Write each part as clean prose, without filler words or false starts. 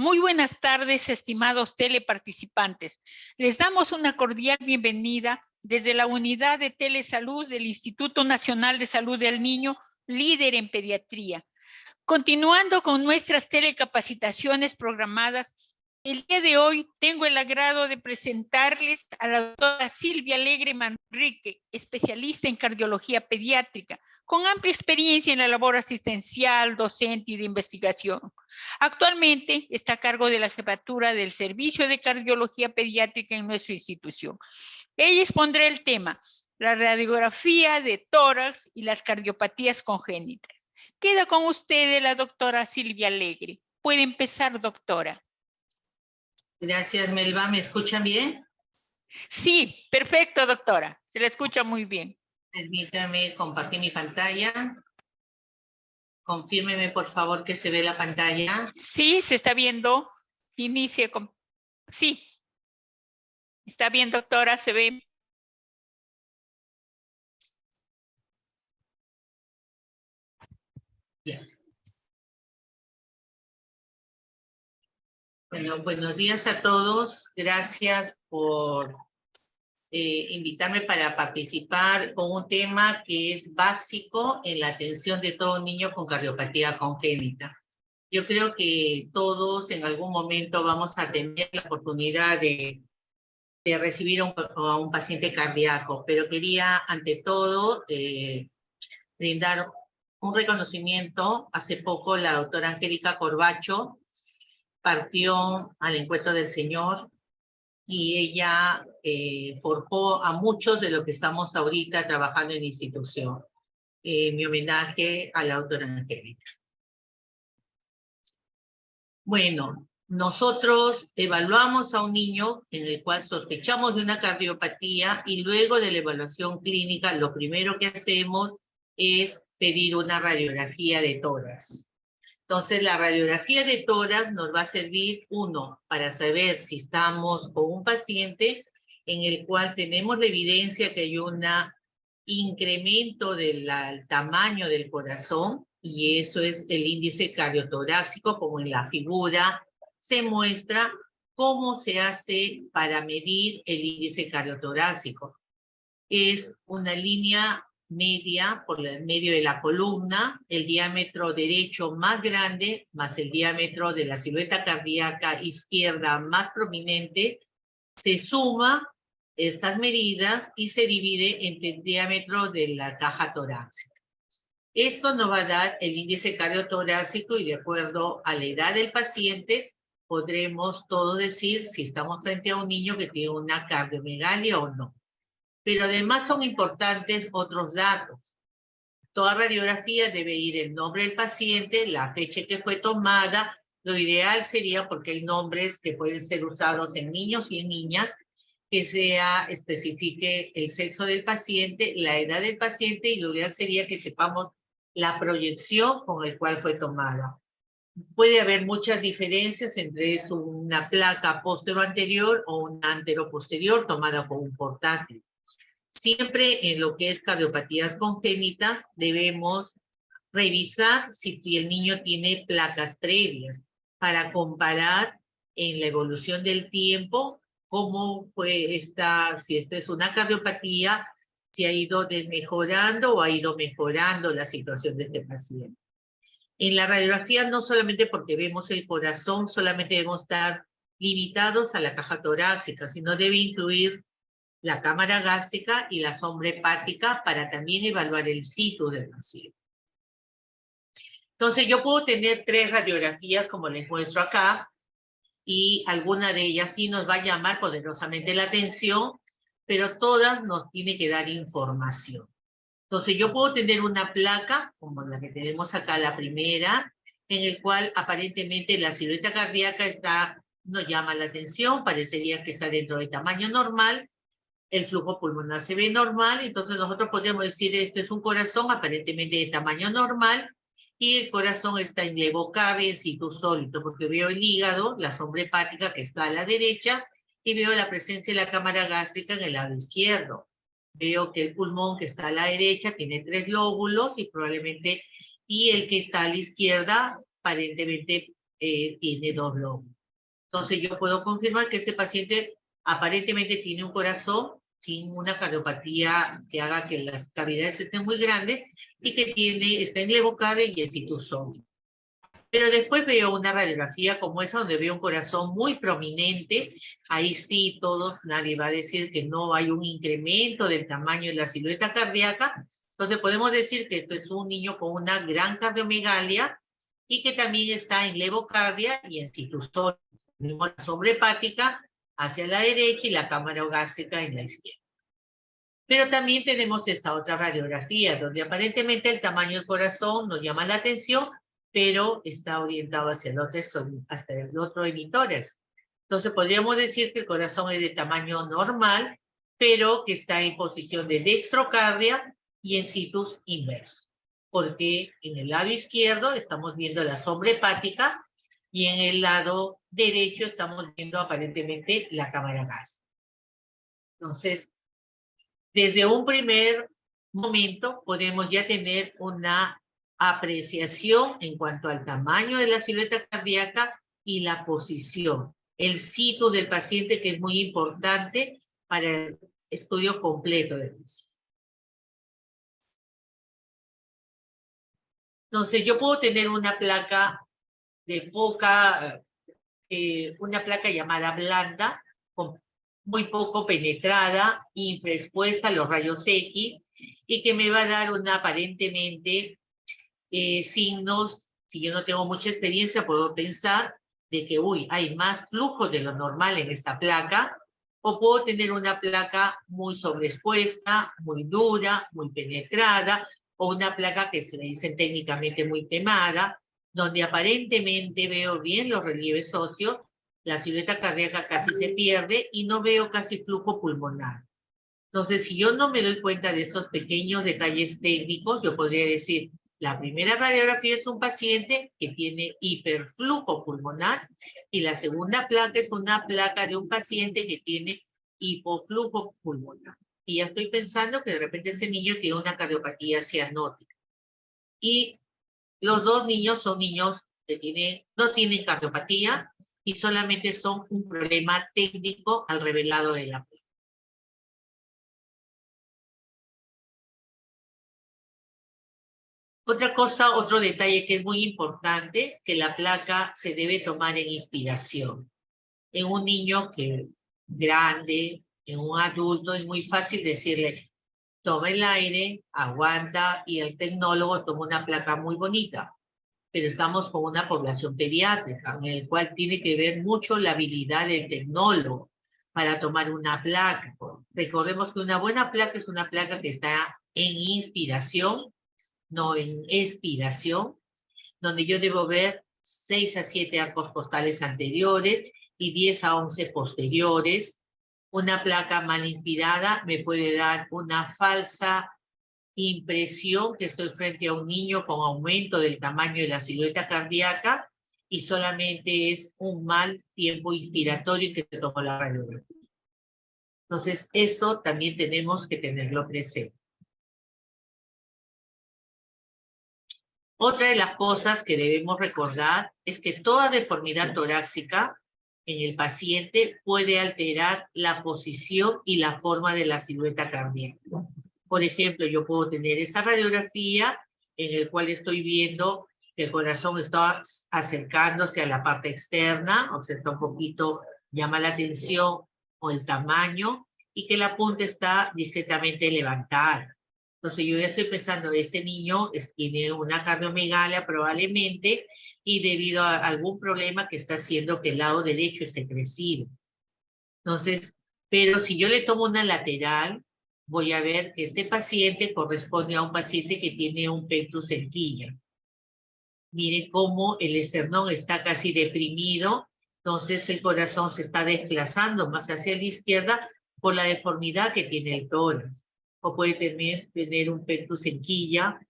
Muy buenas tardes, estimados teleparticipantes. Les damos una cordial bienvenida desde la Unidad de Telesalud del Instituto Nacional de Salud del Niño, líder en pediatría. Continuando con nuestras telecapacitaciones programadas, el día de hoy tengo el agrado de presentarles a la doctora Silvia Alegre Manrique, especialista en cardiología pediátrica, con amplia experiencia en la labor asistencial, docente y de investigación. Actualmente está a cargo de la jefatura del Servicio de Cardiología Pediátrica en nuestra institución. Ella expondrá el tema, la radiografía de tórax y las cardiopatías congénitas. Queda con ustedes la doctora Silvia Alegre. Puede empezar, doctora. Gracias, Melba. ¿Me escuchan bien? Sí, perfecto, doctora. Se la escucha muy bien. Permítame compartir mi pantalla. Confírmeme, por favor, que se ve la pantalla. Sí, se está viendo. Inicie con... Sí. Está bien, doctora, se ve. Bien. Bueno, buenos días a todos. Gracias por invitarme para participar con un tema que es básico en la atención de todo niño con cardiopatía congénita. Yo creo que todos en algún momento vamos a tener la oportunidad de recibir a un paciente cardíaco, pero quería ante todo brindar un reconocimiento. Hace poco la doctora Angélica Corbacho partió al encuentro del Señor y ella forjó a muchos de los que estamos ahorita trabajando en la institución. Mi homenaje a la doctora Angélica. Bueno, nosotros evaluamos a un niño en el cual sospechamos de una cardiopatía y luego de la evaluación clínica lo primero que hacemos es pedir una radiografía de tórax. Entonces la radiografía de tórax nos va a servir, uno, para saber si estamos con un paciente en el cual tenemos la evidencia que hay un incremento del tamaño del corazón, y eso es el índice cardiotorácico, como en la figura se muestra cómo se hace para medir el índice cardiotorácico. Es una línea media por el medio de la columna, el diámetro derecho más grande, más el diámetro de la silueta cardíaca izquierda más prominente, se suma estas medidas y se divide entre el diámetro de la caja torácica. Esto nos va a dar el índice cardiotorácico y de acuerdo a la edad del paciente podremos todo decir si estamos frente a un niño que tiene una cardiomegalia o no. Pero además son importantes otros datos. Toda radiografía debe ir el nombre del paciente, la fecha que fue tomada. Lo ideal sería, porque hay nombres que pueden ser usados en niños y en niñas, que especifique el sexo del paciente, la edad del paciente, y lo ideal sería que sepamos la proyección con la cual fue tomada. Puede haber muchas diferencias entre una placa postero-anterior o una antero-posterior tomada con un portátil. Siempre en lo que es cardiopatías congénitas debemos revisar si el niño tiene placas previas para comparar en la evolución del tiempo cómo fue si esta es una cardiopatía, si ha ido desmejorando o ha ido mejorando la situación de este paciente. En la radiografía no solamente porque vemos el corazón, solamente debemos estar limitados a la caja torácica, sino debe incluir la cámara gástrica y la sonda hepática para también evaluar el situ del paciente. Entonces yo puedo tener 3 radiografías como les muestro acá, y alguna de ellas sí nos va a llamar poderosamente la atención, pero todas nos tienen que dar información. Entonces yo puedo tener una placa, como la que tenemos acá, la primera, en el cual aparentemente la silueta cardíaca nos llama la atención, parecería que está dentro del tamaño normal, el flujo pulmonar se ve normal, entonces nosotros podríamos decir esto es un corazón aparentemente de tamaño normal, y el corazón está en levocardia, en situ sólido, porque veo el hígado, la sonda hepática que está a la derecha, y veo la presencia de la cámara gástrica en el lado izquierdo. Veo que el pulmón que está a la derecha tiene 3 lóbulos y probablemente, y el que está a la izquierda aparentemente tiene 2 lóbulos. Entonces yo puedo confirmar que ese paciente aparentemente tiene un corazón sin una cardiopatía que haga que las cavidades estén muy grandes y que está en levocardia y en situs ómnium. Pero después veo una radiografía como esa donde veo un corazón muy prominente. Ahí sí, nadie va a decir que no hay un incremento del tamaño de la silueta cardíaca. Entonces podemos decir que esto es un niño con una gran cardiomegalia y que también está en levocardia y en situs ómnium. Tenemos la sombra hepática hacia la derecha y la cámara gástrica en la izquierda. Pero también tenemos esta otra radiografía, donde aparentemente el tamaño del corazón nos llama la atención, pero está orientado hacia hasta el otro emittores. Entonces podríamos decir que el corazón es de tamaño normal, pero que está en posición de dextrocardia y en situs inverso. Porque en el lado izquierdo estamos viendo la sombra hepática y en el lado derecho estamos viendo aparentemente la cámara gástrica. Entonces, desde un primer momento podemos ya tener una apreciación en cuanto al tamaño de la silueta cardíaca y la posición, el sitio del paciente, que es muy importante para el estudio completo del paciente. Entonces yo puedo tener una placa de una placa llamada blanda, muy poco penetrada, infraexpuesta a los rayos X, y que me va a dar aparentemente signos. Si yo no tengo mucha experiencia, puedo pensar de que, hay más flujo de lo normal en esta placa, o puedo tener una placa muy sobreexpuesta, muy dura, muy penetrada, o una placa que se le dice técnicamente muy quemada, donde aparentemente veo bien los relieves óseos, la silueta cardíaca casi se pierde y no veo casi flujo pulmonar. Entonces, si yo no me doy cuenta de estos pequeños detalles técnicos, yo podría decir, la primera radiografía es un paciente que tiene hiperflujo pulmonar y la segunda placa es una placa de un paciente que tiene hipoflujo pulmonar. Y ya estoy pensando que de repente este niño tiene una cardiopatía cianótica. Y los dos niños son niños que no tienen cardiopatía y solamente son un problema técnico al revelado de la placa. Otra cosa, otro detalle que es muy importante, que la placa se debe tomar en inspiración. En un niño grande, en un adulto, es muy fácil decirle, toma el aire, aguanta, y el tecnólogo toma una placa muy bonita. Pero estamos con una población pediátrica, en el cual tiene que ver mucho la habilidad del tecnólogo para tomar una placa. Recordemos que una buena placa es una placa que está en inspiración, no en expiración, donde yo debo ver 6 a 7 arcos postales anteriores y 10 a 11 posteriores. Una placa mal inspirada me puede dar una falsa impresión que estoy frente a un niño con aumento del tamaño de la silueta cardíaca y solamente es un mal tiempo inspiratorio que se tomó la radiografía. Entonces, eso también tenemos que tenerlo presente. Otra de las cosas que debemos recordar es que toda deformidad torácica en el paciente puede alterar la posición y la forma de la silueta cardíaca. Por ejemplo, yo puedo tener esa radiografía en el cual estoy viendo que el corazón está acercándose a la parte externa, o sea, está un poquito, llama la atención, o el tamaño, y que la punta está discretamente levantada. Entonces yo ya estoy pensando, este niño tiene una cardiomegalia probablemente, y debido a algún problema que está haciendo que el lado derecho esté crecido. Entonces, pero si yo le tomo una lateral, voy a ver que este paciente corresponde a un paciente que tiene un pectus en quilla. Miren cómo el esternón está casi deprimido, entonces el corazón se está desplazando más hacia la izquierda por la deformidad que tiene el tórax. O puede también tener un pectus en quilla,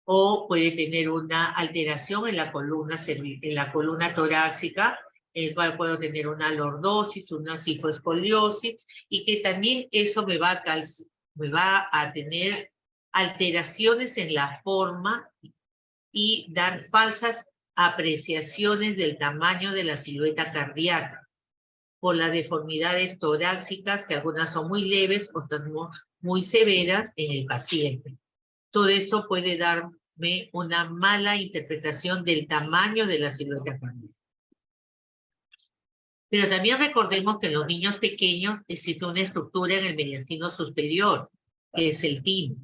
o puede tener una alteración en la columna torácica, en el cual puedo tener una lordosis, una cifoescoliosis, y que también eso me va a tener alteraciones en la forma y dar falsas apreciaciones del tamaño de la silueta cardíaca por las deformidades torácicas, que algunas son muy leves, otras muy severas en el paciente. Todo eso puede darme una mala interpretación del tamaño de la silueta cardíaca. Pero también recordemos que en los niños pequeños existe una estructura en el mediastino superior, que es el timo.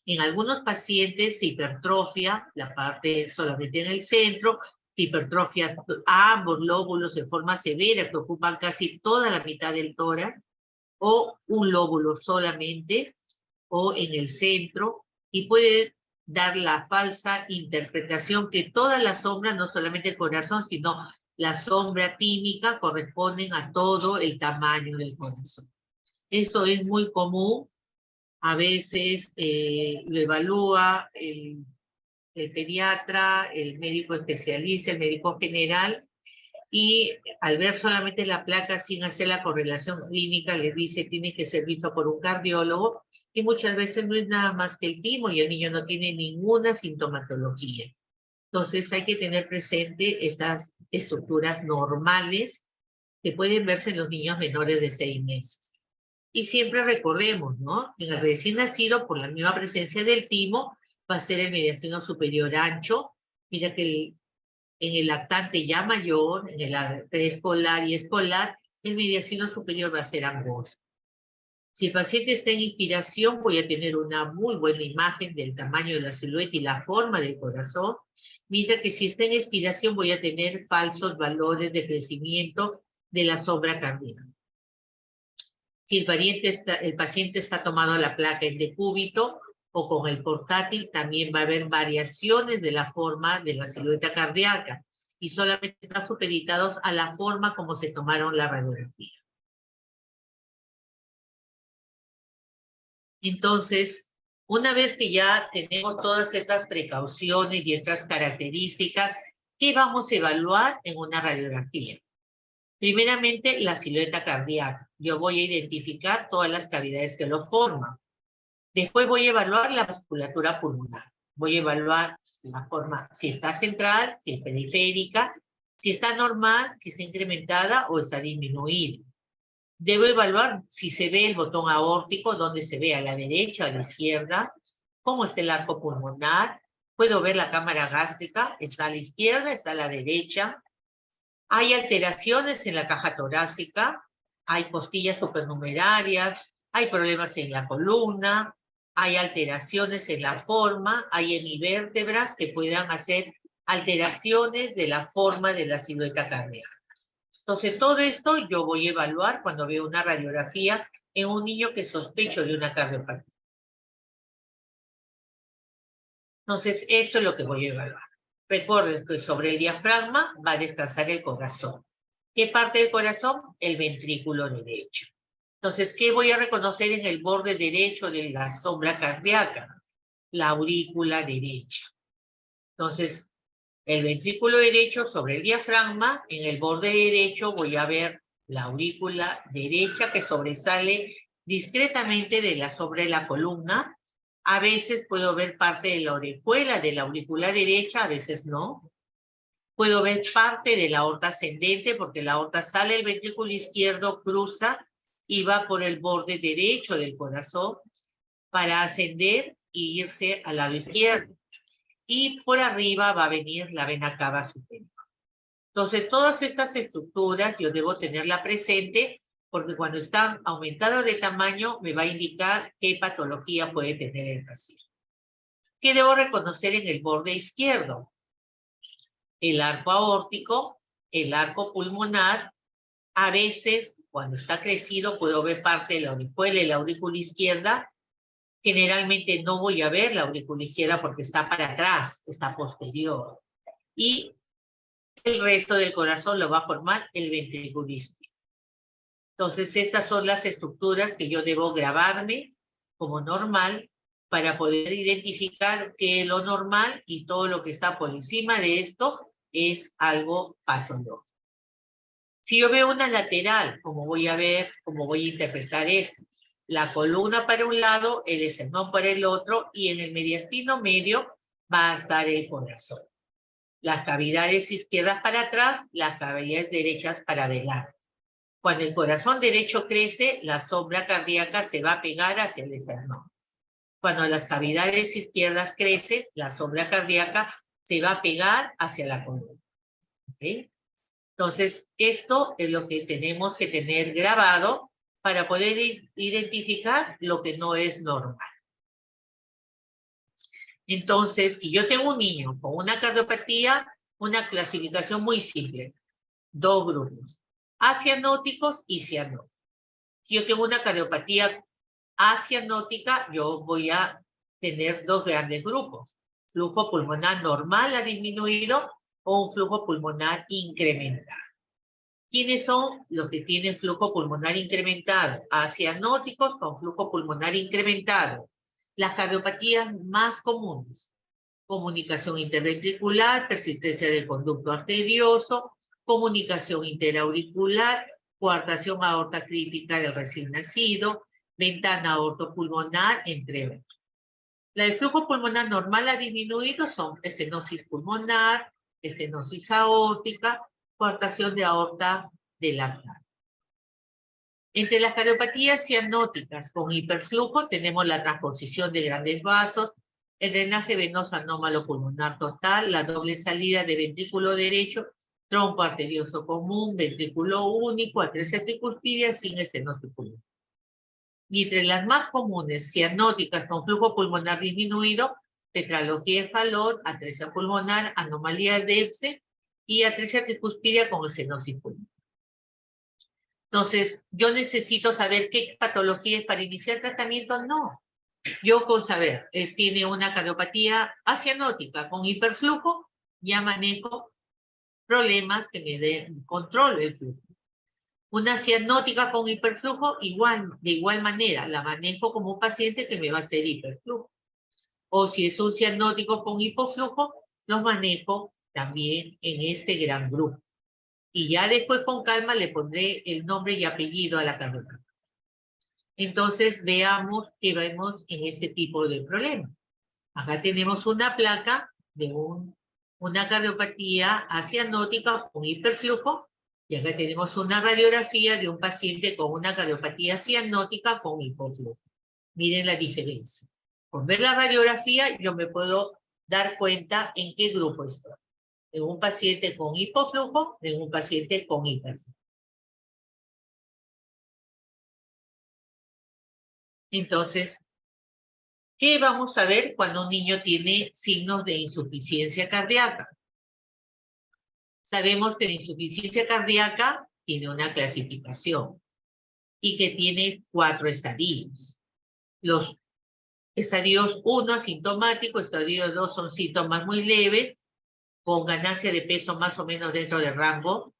En algunos pacientes se hipertrofia la parte solamente en el centro, se hipertrofia ambos lóbulos en forma severa que ocupan casi toda la mitad del tórax, o un lóbulo solamente, o en el centro, y puede dar la falsa interpretación que todas las sombras, no solamente el corazón, sino la sombra tímica, corresponden a todo el tamaño del corazón. Esto es muy común. A veces lo evalúa el pediatra, el médico especialista, el médico general, y al ver solamente la placa sin hacer la correlación clínica, le dice tiene que ser visto por un cardiólogo, y muchas veces no es nada más que el timo y el niño no tiene ninguna sintomatología. Entonces hay que tener presente estas estructuras normales que pueden verse en los niños menores de 6 meses. Y siempre recordemos, ¿no? En el recién nacido, por la misma presencia del timo, va a ser el mediastino superior ancho. Mira que en el lactante ya mayor, en el preescolar y escolar, el mediastino superior va a ser angosto. Si el paciente está en inspiración, voy a tener una muy buena imagen del tamaño de la silueta y la forma del corazón, mientras que si está en expiración voy a tener falsos valores de crecimiento de la sombra cardíaca. Si el paciente está tomando la placa en decúbito o con el portátil, también va a haber variaciones de la forma de la silueta cardíaca y solamente están supeditados a la forma como se tomaron la radiografía. Entonces, una vez que ya tenemos todas estas precauciones y estas características, ¿qué vamos a evaluar en una radiografía? Primeramente, la silueta cardíaca. Yo voy a identificar todas las cavidades que lo forman. Después voy a evaluar la vasculatura pulmonar. Voy a evaluar la forma, si está central, si es periférica, si está normal, si está incrementada o está disminuida. Debo evaluar si se ve el botón aórtico, donde se ve a la derecha o a la izquierda, cómo está el arco pulmonar. Puedo ver la cámara gástrica, está a la izquierda, está a la derecha. Hay alteraciones en la caja torácica, hay costillas supernumerarias, hay problemas en la columna, hay alteraciones en la forma, hay hemivértebras que puedan hacer alteraciones de la forma de la silueta cardíaca. Entonces, todo esto yo voy a evaluar cuando veo una radiografía en un niño que sospecho de una cardiopatía. Entonces, esto es lo que voy a evaluar. Recuerden que sobre el diafragma va a descansar el corazón. ¿Qué parte del corazón? El ventrículo derecho. Entonces, ¿qué voy a reconocer en el borde derecho de la sombra cardíaca? La aurícula derecha. Entonces, el ventrículo derecho sobre el diafragma, en el borde derecho voy a ver la aurícula derecha que sobresale discretamente sobre la columna. A veces puedo ver parte de la orejuela de la aurícula derecha, a veces no. Puedo ver parte de la aorta ascendente porque la aorta sale del ventrículo izquierdo, cruza y va por el borde derecho del corazón para ascender y irse al lado izquierdo. Y por arriba va a venir la vena cava superior. Entonces, todas estas estructuras yo debo tenerla presente porque cuando están aumentadas de tamaño me va a indicar qué patología puede tener el paciente. ¿Qué debo reconocer en el borde izquierdo? El arco aórtico, el arco pulmonar. A veces, cuando está crecido, puedo ver parte de la aurícula y la aurícula izquierda. Generalmente no voy a ver la aurícula izquierda porque está para atrás, está posterior. Y el resto del corazón lo va a formar el ventrículo izquierdo. Entonces, estas son las estructuras que yo debo grabarme como normal para poder identificar que lo normal y todo lo que está por encima de esto es algo patológico. Si yo veo una lateral, ¿cómo voy a ver, cómo voy a interpretar esto? La columna para un lado, el esternón para el otro, y en el mediastino medio va a estar el corazón. las cavidades izquierdas para atrás, las cavidades derechas para adelante. Cuando el corazón derecho crece, la sombra cardíaca se va a pegar hacia el esternón. Cuando las cavidades izquierdas crecen, la sombra cardíaca se va a pegar hacia la columna. ¿Okay? Entonces, esto es lo que tenemos que tener grabado para poder identificar lo que no es normal. Entonces, si yo tengo un niño con una cardiopatía, una clasificación muy simple, dos grupos, acianóticos y cianóticos. Si yo tengo una cardiopatía acianótica, yo voy a tener dos grandes grupos, flujo pulmonar normal ha disminuido o un flujo pulmonar incrementado. ¿Quiénes son los que tienen flujo pulmonar incrementado? Acianóticos con flujo pulmonar incrementado. Las cardiopatías más comunes: comunicación interventricular, persistencia del conducto arterioso, comunicación interauricular, coartación aorta crítica del recién nacido, ventana aortopulmonar, entre otros. La de flujo pulmonar normal ha disminuido son estenosis pulmonar, estenosis aórtica, coartación de aorta dilatada. Entre las cardiopatías cianóticas con hiperflujo tenemos la transposición de grandes vasos, el drenaje venoso anómalo pulmonar total, la doble salida de ventrículo derecho, trompo arterioso común, ventrículo único, atresia tricuspidia sin estenosis pulmonar. Y entre las más comunes cianóticas con flujo pulmonar disminuido, tetralogía de Fallot, atresia pulmonar, anomalía de Ebsen y atresia tricuspidia con estenosis pulmonar. Entonces, yo necesito saber qué patología es para iniciar tratamiento. No. Yo con saber, tiene una cardiopatía acianótica con hiperflujo, ya manejo problemas que me den control del flujo. Una cianótica con hiperflujo, de igual manera, la manejo como un paciente que me va a hacer hiperflujo. O si es un cianótico con hipoflujo, los manejo también en este gran grupo. Y ya después con calma le pondré el nombre y apellido a la cardiopatía. Entonces veamos qué vemos en este tipo de problema. Acá tenemos una placa de una cardiopatía acianótica con hiperflujo, y acá tenemos una radiografía de un paciente con una cardiopatía cianótica con hipoflujo. Miren la diferencia. Por ver la radiografía yo me puedo dar cuenta en qué grupo estoy. En un paciente con hipoflujo, en un paciente con hiperflujo. Entonces, ¿qué vamos a ver cuando un niño tiene signos de insuficiencia cardíaca? Sabemos que la insuficiencia cardíaca tiene una clasificación y que tiene 4 estadios. Los estadios 1, asintomático, estadio 2 son síntomas muy leves, con ganancia de peso más o menos dentro del rango.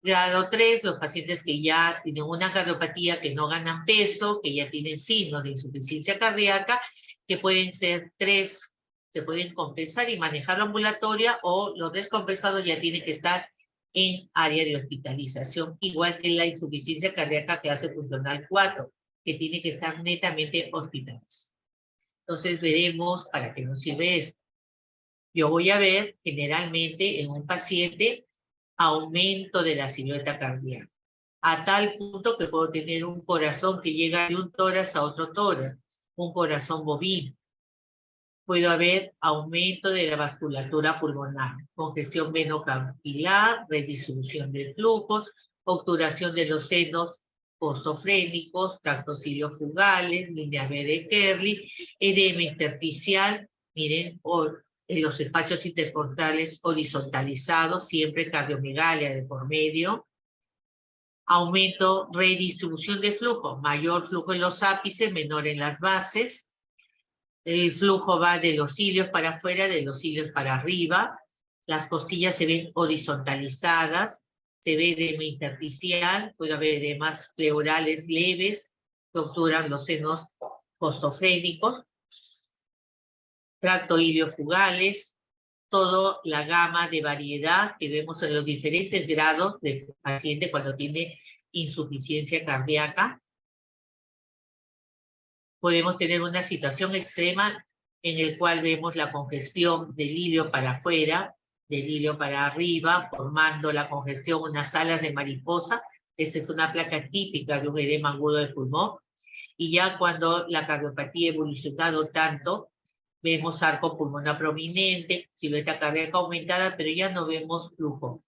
Grado 3, los pacientes que ya tienen una cardiopatía que no ganan peso, que ya tienen signos de insuficiencia cardíaca, que pueden ser 3, se pueden compensar y manejar la ambulatoria, o los descompensados ya tienen que estar en área de hospitalización, igual que la insuficiencia cardíaca clase funcional 4, que tiene que estar netamente hospitalizada. Entonces veremos para qué nos sirve esto. Yo voy a ver generalmente en un paciente aumento de la silueta cardíaca, a tal punto que puedo tener un corazón que llega de un tórax a otro tórax, un corazón bovino. Puedo haber aumento de la vasculatura pulmonar, congestión venocapilar, redistribución de flujos, obturación de los senos postofrénicos, tractos iliofugales, línea B de Kerley, edema intersticial, miren, en los espacios interportales horizontalizados, siempre cardiomegalia de por medio. Aumento, redistribución de flujo, mayor flujo en los ápices, menor en las bases. El flujo va de los cilios para afuera, de los cilios para arriba. Las costillas se ven horizontalizadas. Se ve edema intersticial, puede haber edemas pleurales leves, que obturan los senos postofrénicos. Tracto iliofugales, toda la gama de variedad que vemos en los diferentes grados del paciente cuando tiene insuficiencia cardíaca. Podemos tener una situación extrema en el cual vemos la congestión del ilio para afuera, del ilio para arriba, formando la congestión, unas alas de mariposa. Esta es una placa típica de un edema agudo del pulmón. Y ya cuando la cardiopatía ha evolucionado tanto, vemos arco pulmonar prominente, silueta cardíaca aumentada, pero ya no vemos flujo.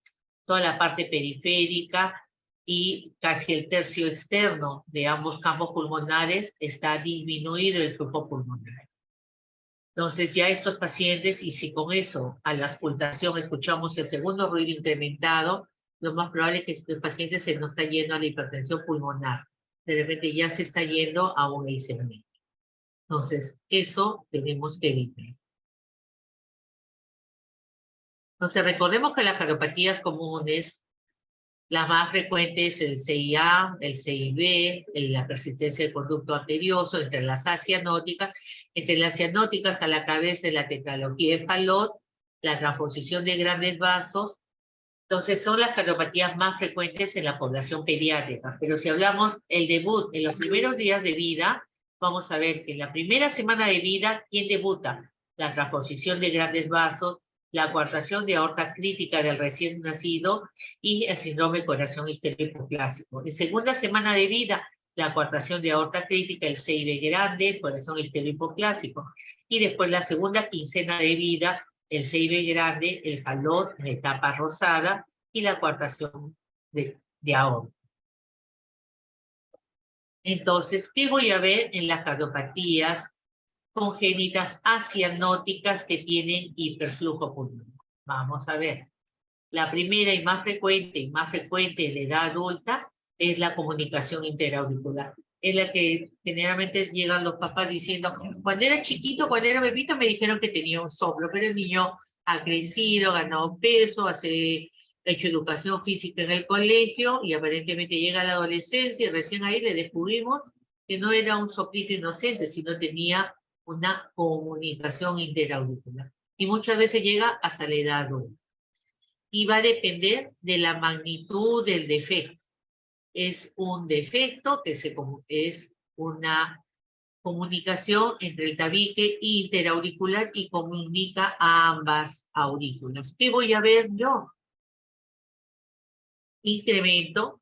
Toda la parte periférica y casi el tercio externo de ambos campos pulmonares está disminuido el flujo pulmonar. Entonces ya estos pacientes, y si con eso a la auscultación escuchamos el segundo ruido incrementado, lo más probable es que este paciente se nos está yendo a la hipertensión pulmonar. De repente ya se está yendo a un ICM. Entonces, eso tenemos que evitar. Entonces, recordemos que las cardiopatías comunes, las más frecuentes, el CIA, el CIB, la persistencia del conducto arterioso, entre las cianóticas a la cabeza, la tetralogía de Fallot, la transposición de grandes vasos. Entonces, son las cardiopatías más frecuentes en la población pediátrica. Pero si hablamos el debut en los primeros días de vida, vamos a ver que en la primera semana de vida, ¿quién debuta? La transposición de grandes vasos, la coartación de aorta crítica del recién nacido y el síndrome de corazón isquémico-hipoplásico. En segunda semana de vida, la coartación de aorta crítica, el CIB grande, el corazón isquémico-hipoplásico. Y después la segunda quincena de vida, el CIB grande, el Fallot, la etapa rosada y la coartación de aorta. Entonces, ¿qué voy a ver en las cardiopatías congénitas acianóticas que tienen hiperflujo pulmonar? Vamos a ver. La primera y más frecuente en la edad adulta es la comunicación interauricular. Es la que generalmente llegan los papás diciendo, cuando era chiquito, cuando era bebito, me dijeron que tenía un soplo, pero el niño ha crecido, ha ganado peso, ha hecho educación física en el colegio y aparentemente llega a la adolescencia y recién ahí le descubrimos que no era un soplito inocente, sino tenía una comunicación interauricular. Y muchas veces llega hasta la edad adulta. Y va a depender de la magnitud del defecto. Es un defecto que es una comunicación entre el tabique interauricular y comunica a ambas aurículas. ¿Qué voy a ver yo? Incremento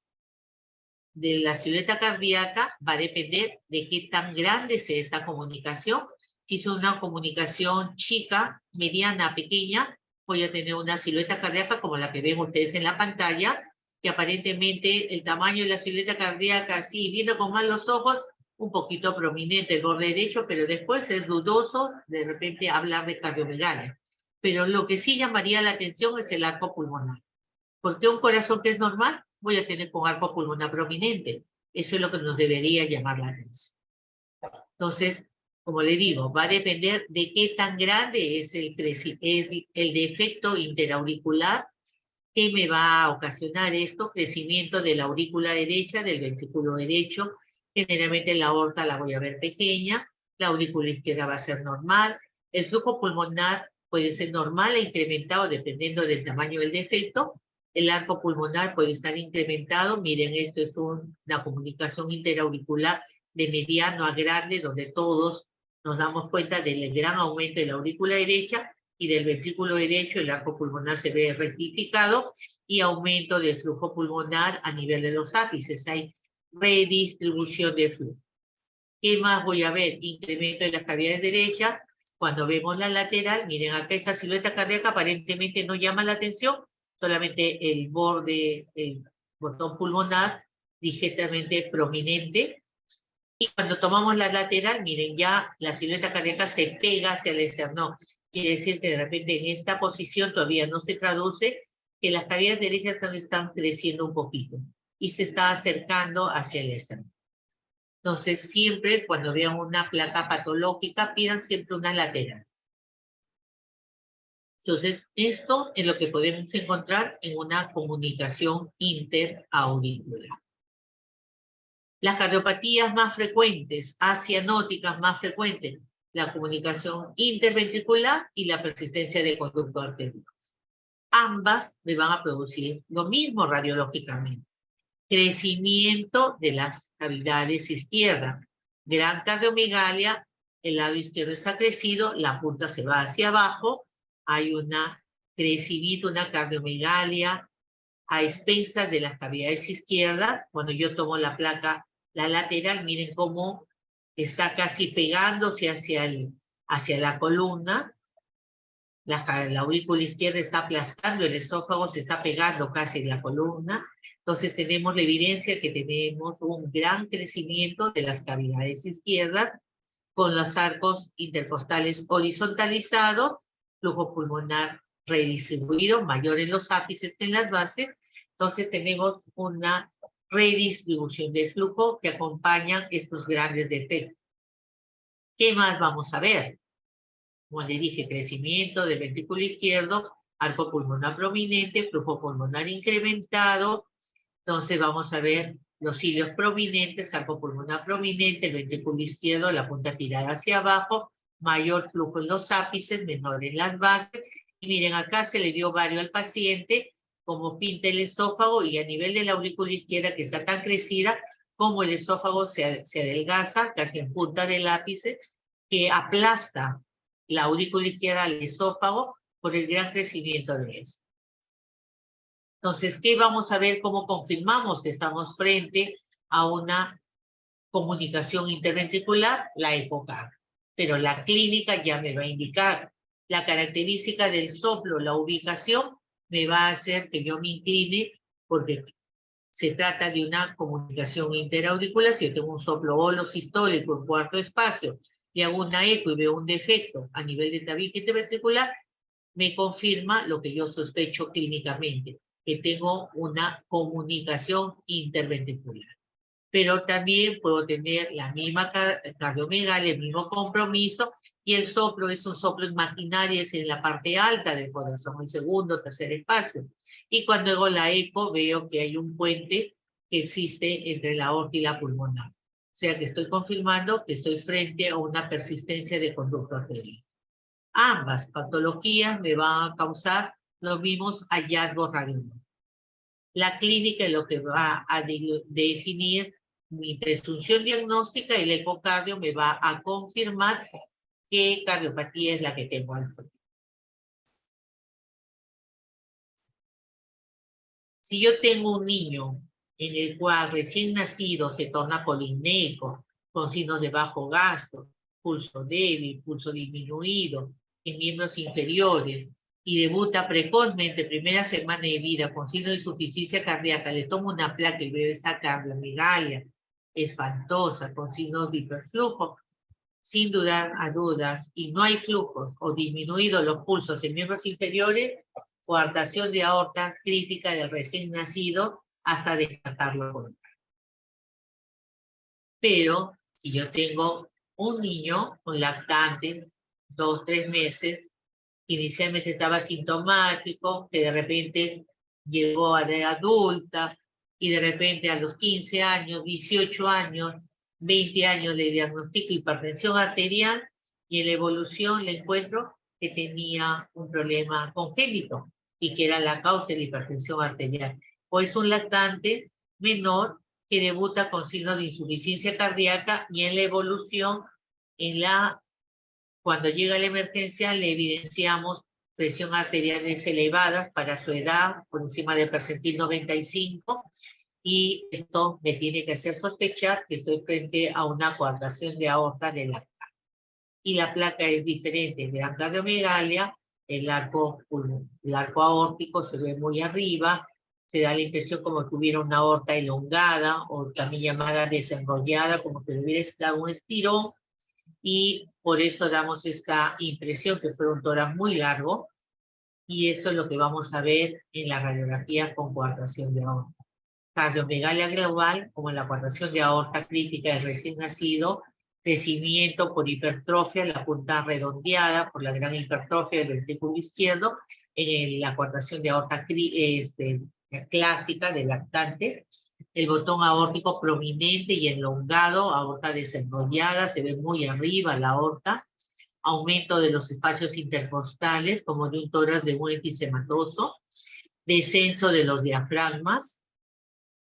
de la silueta cardíaca va a depender de qué tan grande sea esta comunicación. Si es una comunicación chica, mediana, pequeña, voy a tener una silueta cardíaca como la que ven ustedes en la pantalla, que aparentemente el tamaño de la silueta cardíaca, así, viendo con mal los ojos, un poquito prominente el borde derecho, pero después es dudoso de repente hablar de cardiomegalia. Pero lo que sí llamaría la atención es el arco pulmonar. Porque un corazón que es normal, voy a tener con arco pulmonar prominente. Eso es lo que nos debería llamar la atención. Entonces, como le digo, va a depender de qué tan grande es el defecto interauricular que me va a ocasionar esto, crecimiento de la aurícula derecha, del ventrículo derecho. Generalmente la aorta la voy a ver pequeña, la aurícula izquierda va a ser normal, el flujo pulmonar puede ser normal e incrementado dependiendo del tamaño del defecto. El arco pulmonar puede estar incrementado. Miren, esto es una comunicación interauricular de mediano a grande, donde todos nos damos cuenta del gran aumento de la aurícula derecha y del ventrículo derecho. El arco pulmonar se ve rectificado y aumento del flujo pulmonar a nivel de los ápices. Hay redistribución de flujo. ¿Qué más voy a ver? Incremento de las cavidades derechas. Cuando vemos la lateral, miren acá esta silueta cardíaca aparentemente no llama la atención, solamente el borde, el botón pulmonar ligeramente prominente. Y cuando tomamos la lateral, miren, ya la silueta cardíaca se pega hacia el esternón. Quiere decir que de repente en esta posición todavía no se traduce que las cavidades derechas están creciendo un poquito y se está acercando hacia el esternón. Entonces, siempre cuando vean una placa patológica, pidan siempre una lateral. Entonces, esto es lo que podemos encontrar en una comunicación interauricular. Las cardiopatías más frecuentes, acianóticas más frecuentes, la comunicación interventricular y la persistencia de conducto arterioso. Ambas me van a producir lo mismo radiológicamente. Crecimiento de las cavidades izquierdas. Gran cardiomegalia, el lado izquierdo está crecido, la punta se va hacia abajo, hay una crecimiento, una cardiomegalia a expensas de las cavidades izquierdas. Cuando yo tomo la placa, la lateral, miren cómo está casi pegándose hacia la columna. La aurícula izquierda está aplastando, el esófago se está pegando casi en la columna. Entonces tenemos la evidencia que tenemos un gran crecimiento de las cavidades izquierdas con los arcos intercostales horizontalizados, flujo pulmonar redistribuido, mayor en los ápices que en las bases. Entonces tenemos una redistribución de flujo que acompañan estos grandes defectos. ¿Qué más vamos a ver? Como le dije, crecimiento del ventrículo izquierdo, arco pulmonar prominente, flujo pulmonar incrementado. Entonces vamos a ver los cilios prominentes, arco pulmonar prominente, el ventrículo izquierdo, la punta tirada hacia abajo, mayor flujo en los ápices, menor en las bases. Y miren, acá se le dio vario al paciente, como pinta el esófago, y a nivel de la aurícula izquierda, que está tan crecida, como el esófago se adelgaza, casi en punta del ápice, que aplasta la aurícula izquierda al esófago por el gran crecimiento de esto. Entonces, ¿qué vamos a ver? ¿Cómo confirmamos que estamos frente a una comunicación interventricular? La ecocardio. Pero la clínica ya me va a indicar. La característica del soplo, la ubicación, me va a hacer que yo me incline, porque se trata de una comunicación interauricular. Si yo tengo un soplo holosistólico en cuarto espacio y hago una eco y veo un defecto a nivel de tabique interventricular, me confirma lo que yo sospecho clínicamente, que tengo una comunicación interventricular. Pero también puedo tener la misma cardiomegalia, el mismo compromiso, y el soplo es un soplo imaginario, es en la parte alta del corazón, el segundo, tercer espacio. Y cuando hago la eco, veo que hay un puente que existe entre la aorta y la pulmonar. O sea que estoy confirmando que estoy frente a una persistencia de conducto arterial. Ambas patologías me van a causar los mismos hallazgos radiológicos. La clínica es lo que va a definir mi presunción diagnóstica, y el ecocardio me va a confirmar qué cardiopatía es la que tengo al frente. Si yo tengo un niño en el cual recién nacido se torna polineico, con signos de bajo gasto, pulso débil, pulso disminuido, en miembros inferiores, y debuta precozmente, primera semana de vida, con signos de insuficiencia cardíaca, le tomo una placa y veo esta cardiomegalia espantosa, con signos de hiperflujo, sin dudar a dudas, y no hay flujos o disminuidos los pulsos en miembros inferiores, coartación de aorta crítica del recién nacido hasta descartarlo por un. Pero si yo tengo un niño con lactante, 2, 3 meses, inicialmente estaba sintomático, que de repente llegó a la edad adulta, y de repente a los 15 años, 18 años, 20 años le diagnostico hipertensión arterial, y en la evolución le encuentro que tenía un problema congénito y que era la causa de la hipertensión arterial. O es un lactante menor que debuta con signos de insuficiencia cardíaca, y en la evolución, cuando llega la emergencia, le evidenciamos presión arteriales elevadas para su edad, por encima del percentil 95, y esto me tiene que hacer sospechar que estoy frente a una coartación de aorta de la placa. Y la placa es diferente de la cardiomegalia, el arco aórtico se ve muy arriba, se da la impresión como que tuviera una aorta elongada, o también llamada desenrollada, como que le hubiera dado un estirón, y por eso damos esta impresión que fue un tórax muy largo, y eso es lo que vamos a ver en la radiografía con coartación de aorta. Cardiomegalia global, como en la coartación de aorta crítica del recién nacido, crecimiento por hipertrofia, la punta redondeada por la gran hipertrofia del ventrículo izquierdo, en la coartación de aorta clásica del lactante, el botón aórtico prominente y elongado, aorta desenrollada, se ve muy arriba la aorta, aumento de los espacios intercostales, como de un tórax de un episematoso, descenso de los diafragmas.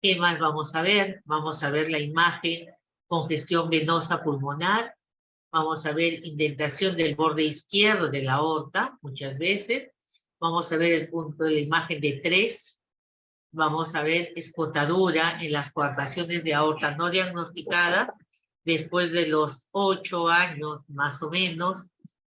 ¿Qué más vamos a ver? Vamos a ver la imagen congestión venosa pulmonar, vamos a ver indentación del borde izquierdo de la aorta, muchas veces, Vamos a ver el punto de la imagen de 3. Vamos a ver escotadura en las coartaciones de aorta no diagnosticada después de los 8 años más o menos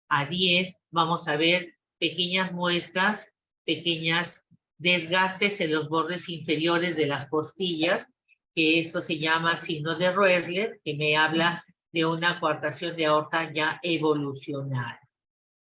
a 10. Vamos a ver pequeñas muestras, pequeñas desgastes en los bordes inferiores de las costillas, que eso se llama signo de Roersler, que me habla de una coartación de aorta ya evolucionada.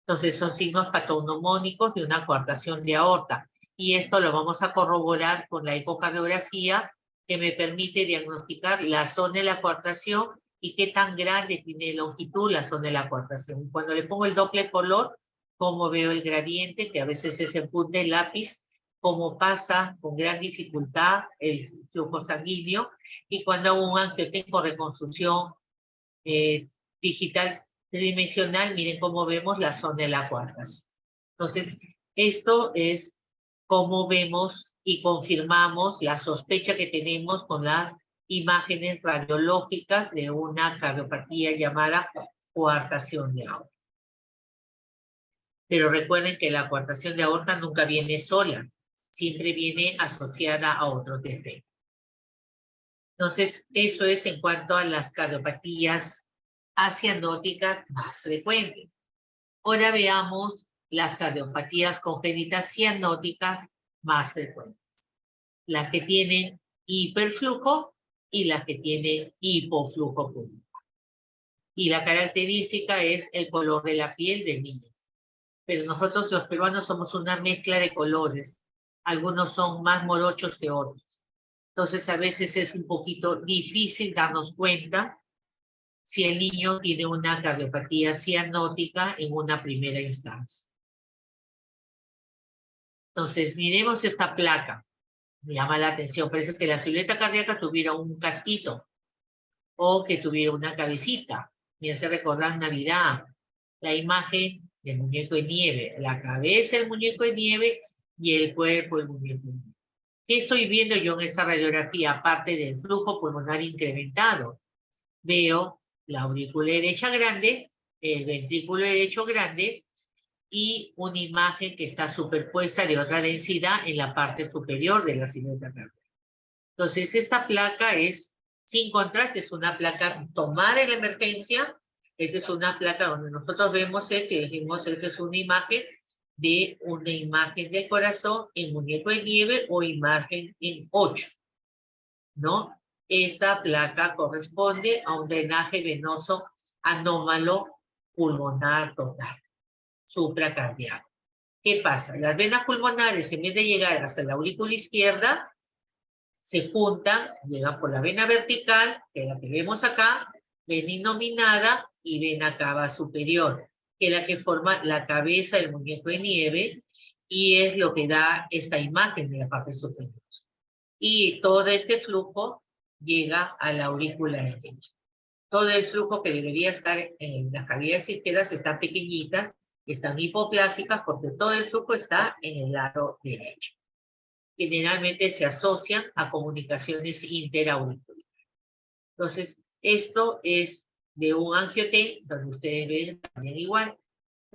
Entonces son signos patognomónicos de una coartación de aorta. Y esto lo vamos a corroborar con la ecocardiografía, que me permite diagnosticar la zona de la coartación y qué tan grande tiene longitud la zona de la coartación. Cuando le pongo el doble color, como veo el gradiente, que a veces es en punta de lápiz, cómo pasa con gran dificultad el flujo sanguíneo, y cuando hago un angiotenco reconstrucción digital tridimensional, miren cómo vemos la zona de la coartación. Entonces, esto es cómo vemos y confirmamos la sospecha que tenemos con las imágenes radiológicas de una cardiopatía llamada coartación de aorta. Pero recuerden que la coartación de aorta nunca viene sola, siempre viene asociada a otros defectos. Entonces, eso es en cuanto a las cardiopatías acianóticas más frecuentes. Ahora veamos las cardiopatías congénitas cianóticas más frecuentes. Las que tienen hiperflujo y las que tienen hipoflujo pulmonar. Y la característica es el color de la piel del niño. Pero nosotros los peruanos somos una mezcla de colores. Algunos son más morochos que otros. Entonces a veces es un poquito difícil darnos cuenta si el niño tiene una cardiopatía cianótica en una primera instancia. Entonces, miremos esta placa. Me llama la atención. Parece que la silueta cardíaca tuviera un casquito o que tuviera una cabecita. Me hace recordar Navidad. La imagen del muñeco de nieve. La cabeza del muñeco de nieve y el cuerpo del muñeco de nieve. ¿Qué estoy viendo yo en esta radiografía? Aparte del flujo pulmonar incrementado. Veo la aurícula derecha grande, el ventrículo derecho grande y una imagen que está superpuesta de otra densidad en la parte superior de la silueta cardíaca. Entonces, esta placa es, sin contraste, es una placa tomada en la emergencia. Esta es una placa donde nosotros vemos que dijimos, esta es una imagen del corazón en muñeco de nieve o imagen en 8, ¿no? Esta placa corresponde a un drenaje venoso anómalo pulmonar total, supracardíaco. ¿Qué pasa? Las venas pulmonares, en vez de llegar hasta la aurícula izquierda, se juntan, llegan por la vena vertical, que es la que vemos acá, vena innominada y vena cava superior, que es la que forma la cabeza del muñeco de nieve y es lo que da esta imagen de la parte superior. Y todo este flujo llega a la aurícula derecha. Todo el flujo que debería estar en las cavidades izquierdas está pequeñitas, están hipoplásicas porque todo el flujo está en el lado derecho. Generalmente se asocian a comunicaciones interauriculares. Entonces, esto es de un angiotenco, donde ustedes ven también igual.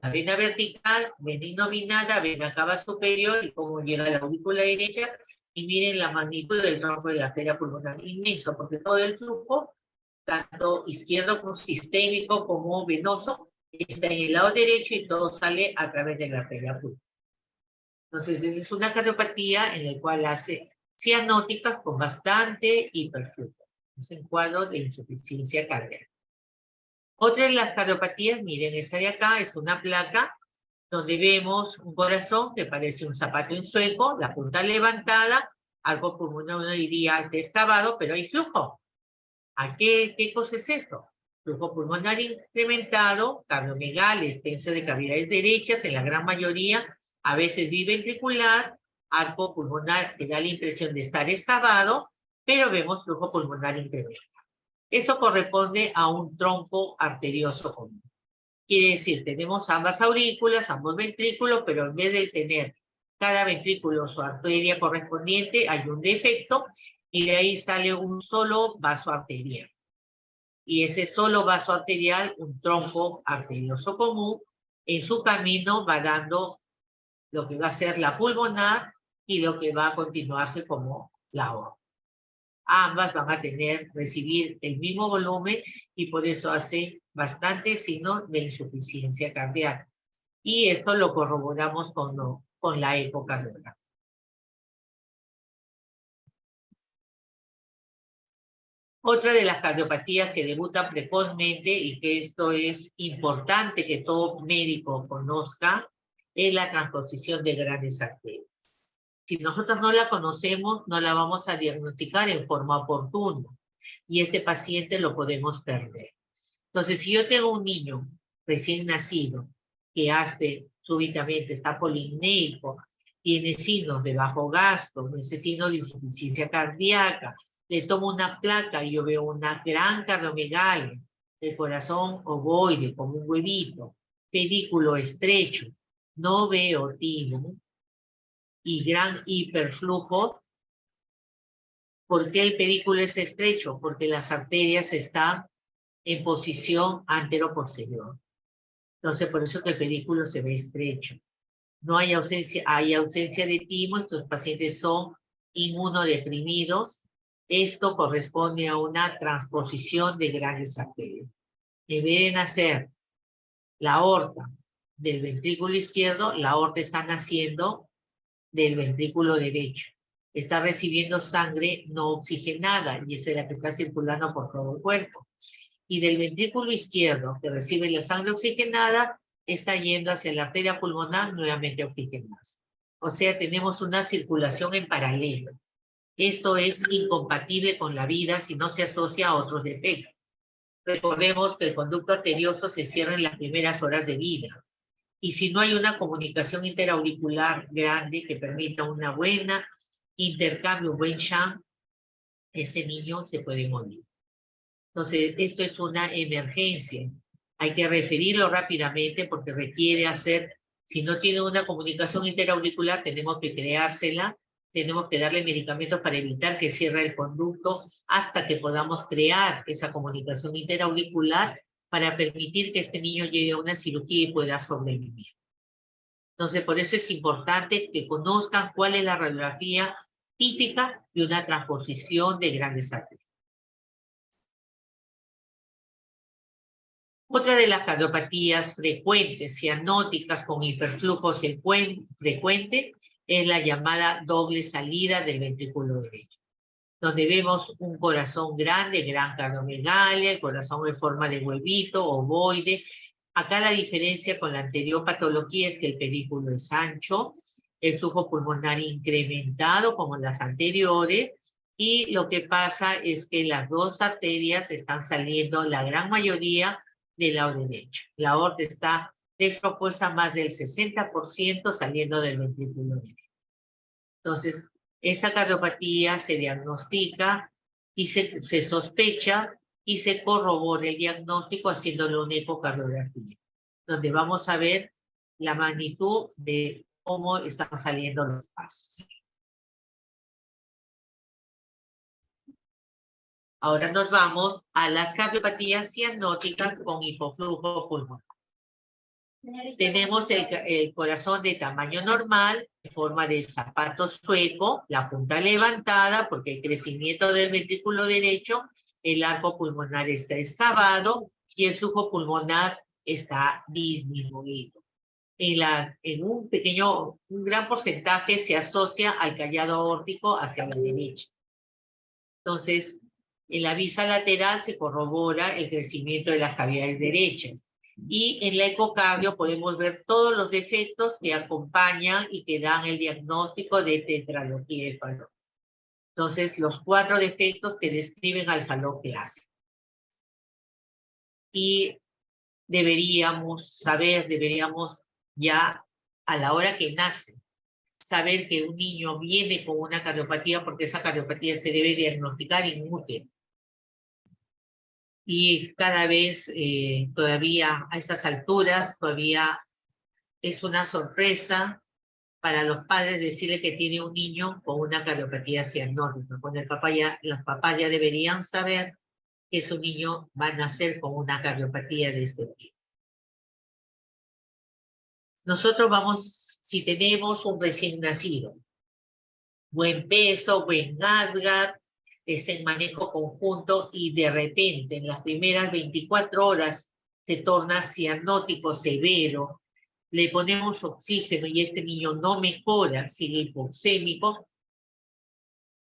La vena vertical, vena innominada, vena cava superior y cómo llega a la aurícula derecha. Y miren la magnitud del tronco de la arteria pulmonar, inmenso, porque todo el flujo, tanto izquierdo como sistémico como venoso, está en el lado derecho y todo sale a través de la arteria pulmonar. Entonces, es una cardiopatía en la cual hace cianóticas con bastante hiperflujo. Es un cuadro de insuficiencia cardíaca. Otra de las cardiopatías, miren, esta de acá es una placa donde vemos un corazón que parece un zapato en sueco, la punta levantada, algo pulmonar, uno diría descavado, pero hay flujo. ¿A qué cosa es esto? Flujo pulmonar incrementado, cardiomegalia, extensa de cavidades derechas, en la gran mayoría, a veces biventricular, arco pulmonar que da la impresión de estar excavado, pero vemos flujo pulmonar incrementado. Esto corresponde a un tronco arterioso común. Quiere decir, tenemos ambas aurículas, ambos ventrículos, pero en vez de tener cada ventrículo su arteria correspondiente, hay un defecto y de ahí sale un solo vaso arterial. Y ese solo vaso arterial, un tronco arterioso común, en su camino va dando lo que va a ser la pulmonar y lo que va a continuarse como la aorta. Ambas van a recibir el mismo volumen y por eso hace bastante signo de insuficiencia cardíaca. Y esto lo corroboramos con la ecocardiografía. Otra de las cardiopatías que debutan precozmente y que esto es importante que todo médico conozca es la transposición de grandes arterias. Si nosotros no la conocemos, no la vamos a diagnosticar en forma oportuna y este paciente lo podemos perder. Entonces, si yo tengo un niño recién nacido que súbitamente está polimnéico, tiene signos de bajo gasto, tiene signos de insuficiencia cardíaca, le tomo una placa y yo veo una gran cardiomegalia, el corazón ovoide, como un huevito, pedículo estrecho, no veo timo y gran hiperflujo. ¿Por qué el pedículo es estrecho? Porque las arterias están en posición antero-posterior. Entonces, por eso que el pedículo se ve estrecho. No hay ausencia de timo, estos pacientes son inmunodeprimidos. Esto corresponde a una transposición de grandes arterias. En vez de nacer la aorta del ventrículo izquierdo, la aorta está naciendo del ventrículo derecho. Está recibiendo sangre no oxigenada y esa es la que está circulando por todo el cuerpo. Y del ventrículo izquierdo, que recibe la sangre oxigenada, está yendo hacia la arteria pulmonar nuevamente oxigenada. O sea, tenemos una circulación en paralelo. Esto es incompatible con la vida si no se asocia a otros defectos. Recordemos que el conducto arterioso se cierra en las primeras horas de vida. Y si no hay una comunicación interauricular grande que permita una buena intercambio, un buen shunt, este niño se puede morir. Entonces, esto es una emergencia. Hay que referirlo rápidamente porque requiere si no tiene una comunicación interauricular, tenemos que creársela, tenemos que darle medicamentos para evitar que cierre el conducto hasta que podamos crear esa comunicación interauricular para permitir que este niño llegue a una cirugía y pueda sobrevivir. Entonces, por eso es importante que conozcan cuál es la radiografía típica de una transposición de grandes arterias. Otra de las cardiopatías frecuentes, cianóticas con hiperflujo frecuente, es la llamada doble salida del ventrículo derecho, donde vemos un corazón grande, gran cardiomegalia, el corazón en forma de huevito, ovoide. Acá la diferencia con la anterior patología es que el pedículo es ancho, el flujo pulmonar incrementado como las anteriores, y lo que pasa es que las dos arterias están saliendo, la gran mayoría, del lado derecho. La aorta está despropuesta más del 60% saliendo del ventrículo derecho. Entonces, esta cardiopatía se diagnostica y se sospecha y se corrobora el diagnóstico haciéndole una ecocardiografía, donde vamos a ver la magnitud de cómo están saliendo los pasos. Ahora nos vamos a las cardiopatías cianóticas con hipoflujo pulmonar. Tenemos el corazón de tamaño normal, en forma de zapato sueco, la punta levantada, porque el crecimiento del ventrículo derecho, el arco pulmonar está excavado y el flujo pulmonar está disminuido. En un gran porcentaje se asocia al callado aórtico hacia la derecha. Entonces, en la vista lateral se corrobora el crecimiento de las cavidades derechas. Y en la ecocardio podemos ver todos los defectos que acompañan y que dan el diagnóstico de tetralogía del Fallot. Entonces, los 4 defectos que describen al Fallot clásico. Y deberíamos ya a la hora que nace, saber que un niño viene con una cardiopatía porque esa cardiopatía se debe diagnosticar in útero. Y cada vez todavía a estas alturas todavía es una sorpresa para los padres decirle que tiene un niño con una cardiopatía cianótica. Cuando los papás ya deberían saber que su niño va a nacer con una cardiopatía de este tipo. nosotros vamos, si tenemos un recién nacido, buen peso, buen Apgar, en manejo conjunto y de repente en las primeras 24 horas se torna cianótico severo, le ponemos oxígeno y este niño no mejora, sigue hipoxémico,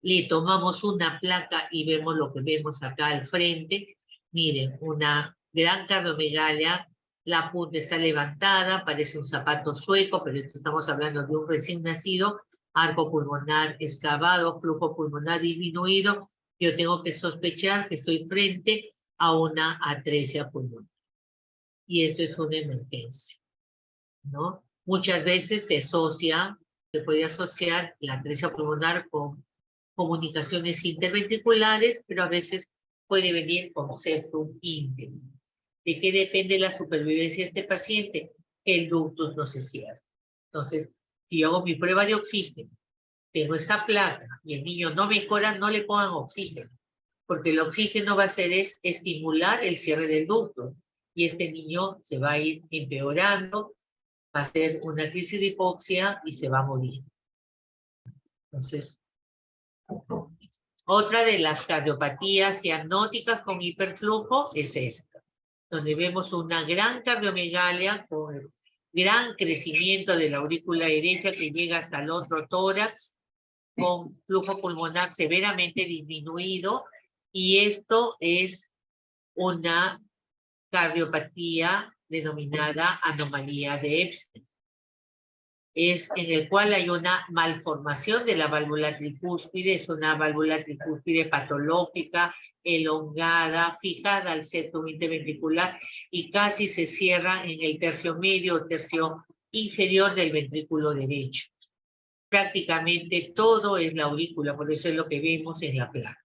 le tomamos una placa y vemos lo que vemos acá al frente. Miren, una gran cardiomegalia, la punta está levantada, parece un zapato sueco, pero estamos hablando de un recién nacido, arco pulmonar excavado, flujo pulmonar disminuido. Yo tengo que sospechar que estoy frente a una atresia pulmonar. Y esto es una emergencia, ¿no? Muchas veces se puede asociar la atresia pulmonar con comunicaciones interventriculares, pero a veces puede venir con septum íntegro. ¿De qué depende la supervivencia de este paciente? Que el ductus no se cierra. Entonces, si yo hago mi prueba de oxígeno, tengo esta placa y el niño no mejora, no le pongan oxígeno, porque el oxígeno va a hacer es estimular el cierre del ducto y este niño se va a ir empeorando, va a hacer una crisis de hipoxia y se va a morir. Entonces, otra de las cardiopatías cianóticas con hiperflujo es esta, donde vemos una gran cardiomegalia con gran crecimiento de la aurícula derecha que llega hasta el otro tórax, con flujo pulmonar severamente disminuido, y esto es una cardiopatía denominada anomalía de Epstein. Es en el cual hay una malformación de la válvula tricúspide, es una válvula tricúspide patológica, elongada, fijada al septum interventricular y casi se cierra en el tercio medio o tercio inferior del ventrículo derecho. Prácticamente todo es la aurícula, por eso es lo que vemos en la placa.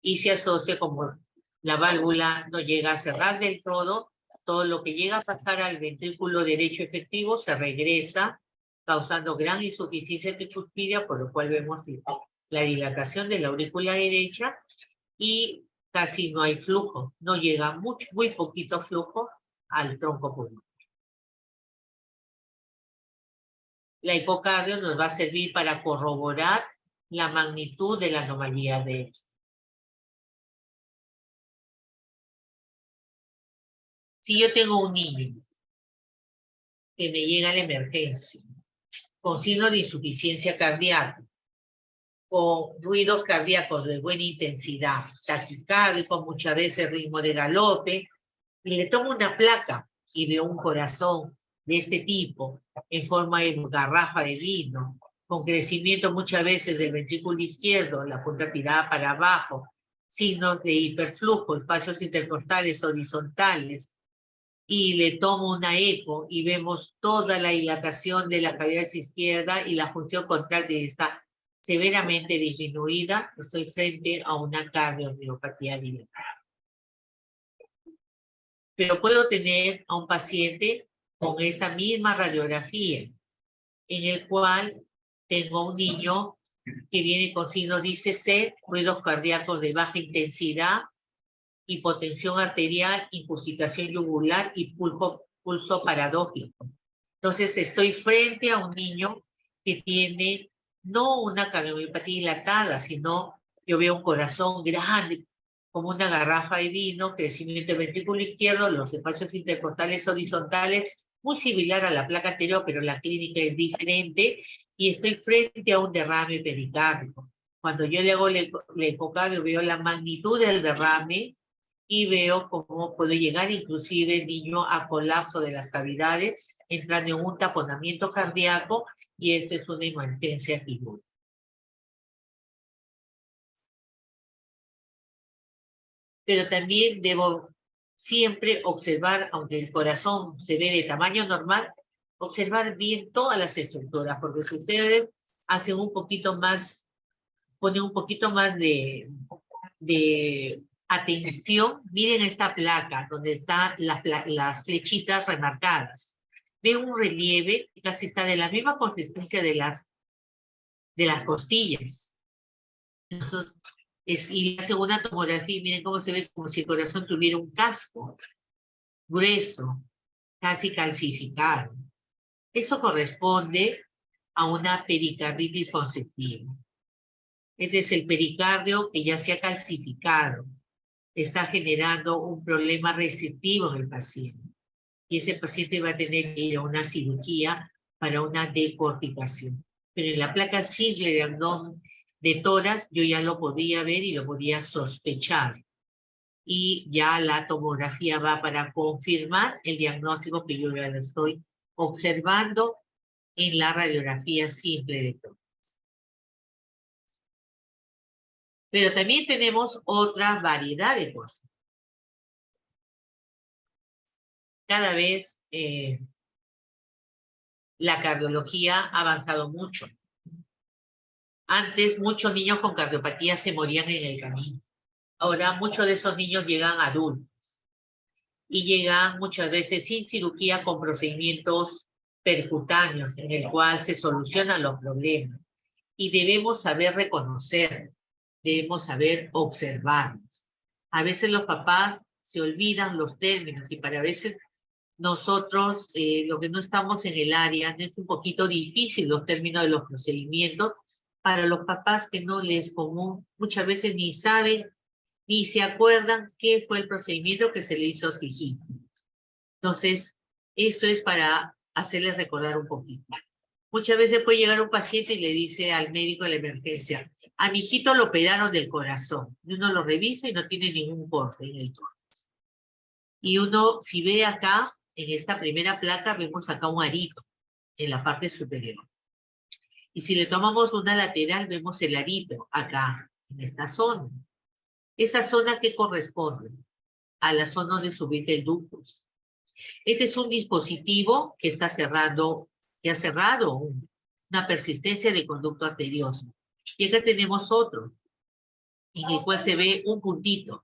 Y se asocia como la válvula no llega a cerrar del todo lo que llega a pasar al ventrículo derecho efectivo se regresa, causando gran insuficiencia tricúspide, por lo cual vemos la dilatación de la aurícula derecha y casi no hay flujo, no llega muy poquito flujo al tronco pulmonar. La ecocardio nos va a servir para corroborar la magnitud de la anomalía de Epstein. Si yo tengo un niño que me llega a la emergencia con signos de insuficiencia cardíaca, con ruidos cardíacos de buena intensidad, taquicárdico, muchas veces ritmo de galope, y le tomo una placa y veo un corazón de este tipo, en forma de garrafa de vino, con crecimiento muchas veces del ventrículo izquierdo, la punta tirada para abajo, signos de hiperflujo, espacios intercostales horizontales, y le tomo una eco y vemos toda la dilatación de la cavidad izquierda y la función contráctil está severamente disminuida, estoy frente a una cardiomiopatía dilatada. Pero puedo tener a un paciente con esta misma radiografía, en el cual tengo un niño que viene con signos de ICC, ruidos cardíacos de baja intensidad, hipotensión arterial, incurgitación yugular y pulso paradójico. Entonces estoy frente a un niño que tiene no una cardiomiopatía dilatada, sino yo veo un corazón grande, como una garrafa de vino, crecimiento del ventrículo izquierdo, los espacios intercostales horizontales, muy similar a la placa anterior, pero la clínica es diferente, y estoy frente a un derrame pericárdico. Cuando yo le hago el ecocardio, veo la magnitud del derrame, y veo cómo puede llegar inclusive el niño a colapso de las cavidades, entrando en un taponamiento cardíaco, y esto es una emergencia quirúrgica. Pero también debo siempre observar, aunque el corazón se ve de tamaño normal, observar bien todas las estructuras, porque si ustedes hacen un poquito más, ponen un poquito más de atención, miren esta placa donde están las flechitas remarcadas. Ven un relieve que casi está de la misma consistencia de las costillas. Entonces, y la segunda tomografía, miren cómo se ve, como si el corazón tuviera un casco grueso, casi calcificado. Eso corresponde a una pericarditis congestiva. Este es el pericardio que ya se ha calcificado. Está generando un problema restrictivo en el paciente. Y ese paciente va a tener que ir a una cirugía para una decorticación. Pero en la placa simple de abdomen de tórax yo ya lo podía ver y lo podía sospechar. Y ya la tomografía va para confirmar el diagnóstico que yo ya lo estoy observando en la radiografía simple de tórax. Pero también tenemos otra variedad de cosas. Cada vez la cardiología ha avanzado mucho. Antes muchos niños con cardiopatía se morían en el camino. Ahora muchos de esos niños llegan adultos y llegan muchas veces sin cirugía con procedimientos percutáneos en el cual se solucionan los problemas. Y debemos saber reconocer, debemos saber observarlos. A veces los papás se olvidan los términos y para veces nosotros, lo que no estamos en el área, es un poquito difícil los términos de los procedimientos para los papás que no les es común, muchas veces ni saben, ni se acuerdan qué fue el procedimiento que se le hizo a su hijito. Entonces, esto es para hacerles recordar un poquito. Muchas veces puede llegar un paciente y le dice al médico de la emergencia, a mi hijito lo operaron del corazón. Y uno lo revisa y no tiene ningún corte en el tórax. Y uno, si ve acá, en esta primera placa, vemos acá un arito en la parte superior. Y si le tomamos una lateral, vemos el arito acá, en esta zona. ¿Esta zona qué corresponde? A la zona donde se ubica el ductus. Este es un dispositivo que está cerrando, que ha cerrado una persistencia de conducto arterioso. Y acá tenemos otro, en el cual se ve un puntito.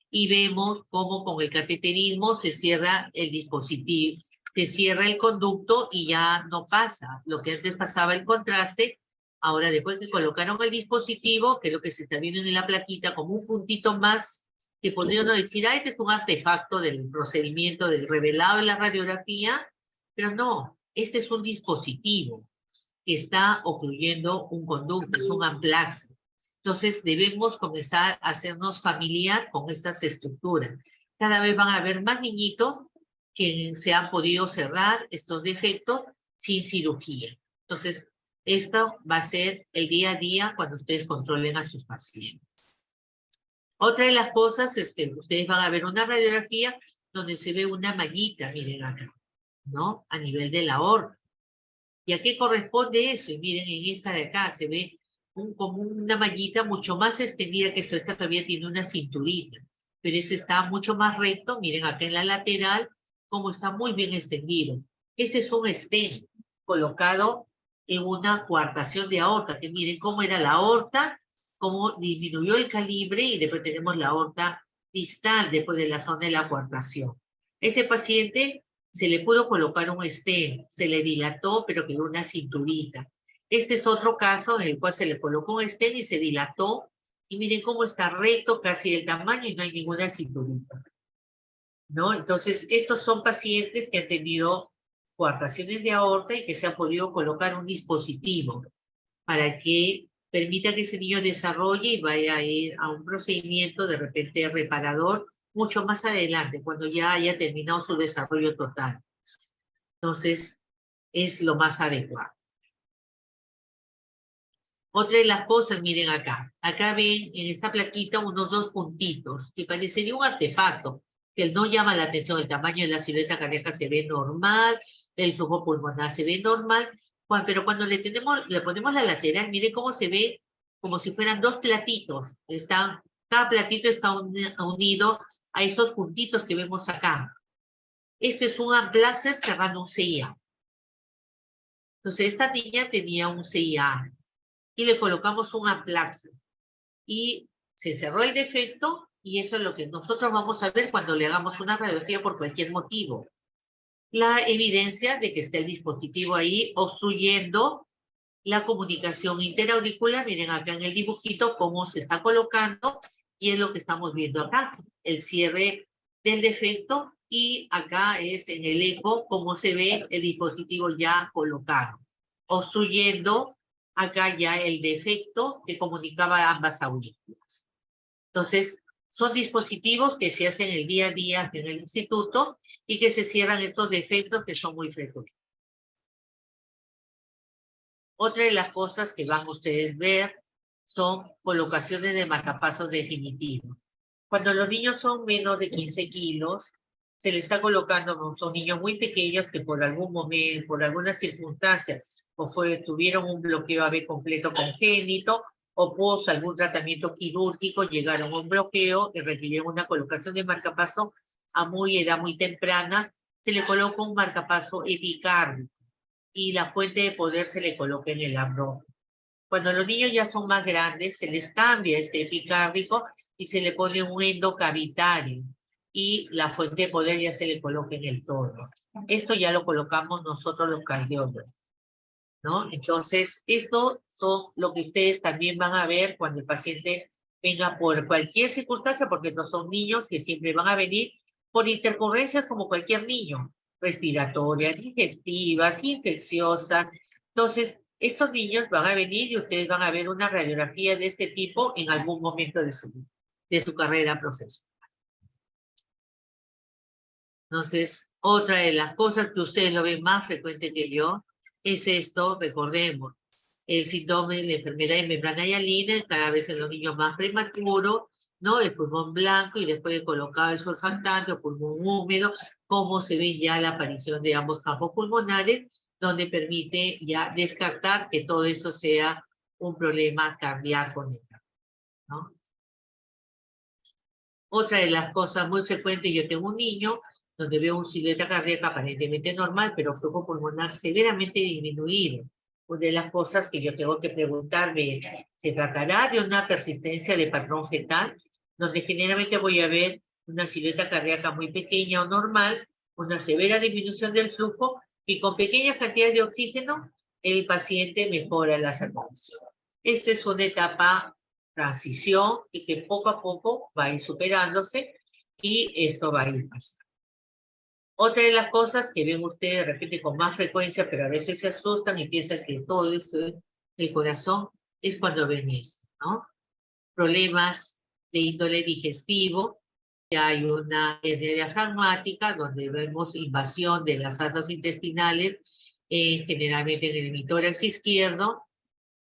Y vemos cómo con el cateterismo se cierra el dispositivo, se cierra el conducto y ya no pasa. Lo que antes pasaba el contraste, ahora después que colocaron el dispositivo, que es lo que se está viendo en la plaquita, como un puntito más, que podría uno decir, este es un artefacto del procedimiento del revelado de la radiografía, pero no, este es un dispositivo que está ocluyendo un conducto, es un amplax. Entonces debemos comenzar a hacernos familiar con estas estructuras. Cada vez van a haber más niñitos que se han podido cerrar estos defectos sin cirugía. Entonces, esto va a ser el día a día cuando ustedes controlen a sus pacientes. Otra de las cosas es que ustedes van a ver una radiografía donde se ve una mallita, miren acá, ¿no? A nivel de la aorta. ¿Y a qué corresponde eso? Y miren, en esta de acá se ve como una mallita mucho más extendida que esta. Esta todavía tiene una cinturita, pero ese está mucho más recto. Miren acá en la lateral, como está muy bien extendido. Este es un stent colocado en una coartación de aorta, que miren cómo era la aorta, cómo disminuyó el calibre y después tenemos la aorta distal después de la zona de la coartación. Este paciente se le pudo colocar un stent, se le dilató, pero quedó una cinturita. Este es otro caso en el cual se le colocó un stent y se dilató. Y miren cómo está recto, casi del tamaño, y no hay ninguna cinturita, ¿no? Entonces, estos son pacientes que han tenido coartaciones de aorta y que se ha podido colocar un dispositivo para que permita que ese niño desarrolle y vaya a ir a un procedimiento de repente reparador mucho más adelante, cuando ya haya terminado su desarrollo total. Entonces, es lo más adecuado. Otra de las cosas, miren acá. Acá ven en esta plaquita unos dos puntitos, que parecería un artefacto, que no llama la atención. El tamaño de la silueta cardíaca se ve normal, el flujo pulmonar se ve normal, pero cuando le ponemos la lateral, miren cómo se ve como si fueran dos platitos. Cada platito está unido a esos puntitos que vemos acá. Este es un amplaxer cerrando un CIA. Entonces, esta niña tenía un CIA y le colocamos un amplaxer. Y se cerró el defecto y eso es lo que nosotros vamos a ver cuando le hagamos una radiografía por cualquier motivo. La evidencia de que está el dispositivo ahí obstruyendo la comunicación interauricular. Miren acá en el dibujito cómo se está colocando y es lo que estamos viendo acá, el cierre del defecto Y acá es en el eco como se ve el dispositivo ya colocado, obstruyendo acá ya el defecto que comunicaba ambas aurículas. Entonces, son dispositivos que se hacen el día a día en el instituto y que se cierran estos defectos que son muy frecuentes. Otra de las cosas que van ustedes a ver son colocaciones de marcapasos definitivos. Cuando los niños son menos de 15 kilos, se les está colocando, son niños muy pequeños que por algún momento, por algunas circunstancias, tuvieron un bloqueo AB completo congénito, o post algún tratamiento quirúrgico, llegaron a un bloqueo y requirieron una colocación de marcapaso a edad muy temprana, se le coloca un marcapaso epicárdico y la fuente de poder se le coloca en el abdomen. Cuando los niños ya son más grandes, se les cambia este epicárdico y se le pone un endocavitario y la fuente de poder ya se le coloca en el tórax. Esto ya lo colocamos nosotros los cardiólogos, ¿no? Entonces, esto son lo que ustedes también van a ver cuando el paciente venga por cualquier circunstancia, porque no son niños que siempre van a venir por intercurrencias como cualquier niño, respiratorias, digestivas, infecciosas. Entonces, estos niños van a venir y ustedes van a ver una radiografía de este tipo en algún momento de su carrera profesional. Entonces, otra de las cosas que ustedes lo ven más frecuente que yo es esto, recordemos, el síndrome de la enfermedad de membrana hialina, cada vez en los niños más prematuros, ¿no? El pulmón blanco y después de colocado el surfactante o pulmón húmedo, cómo se ve ya la aparición de ambos campos pulmonares, donde permite ya descartar que todo eso sea un problema cardíaco, ¿no? Otra de las cosas muy frecuentes, yo tengo un niño donde veo una silueta cardíaca aparentemente normal, pero flujo pulmonar severamente disminuido. Una de las cosas que yo tengo que preguntarme es, ¿se tratará de una persistencia de patrón fetal? Donde generalmente voy a ver una silueta cardíaca muy pequeña o normal, una severa disminución del flujo, y con pequeñas cantidades de oxígeno, el paciente mejora la saturación. Esta es una etapa transición y que poco a poco va a ir superándose y esto va a ir pasando. Otra de las cosas que ven ustedes de repente con más frecuencia, pero a veces se asustan y piensan que todo esto es el corazón, es cuando ven esto, ¿no? Problemas de índole digestivo, que hay una hernia diafragmática donde vemos invasión de las arterias intestinales, generalmente en el hemitórax izquierdo,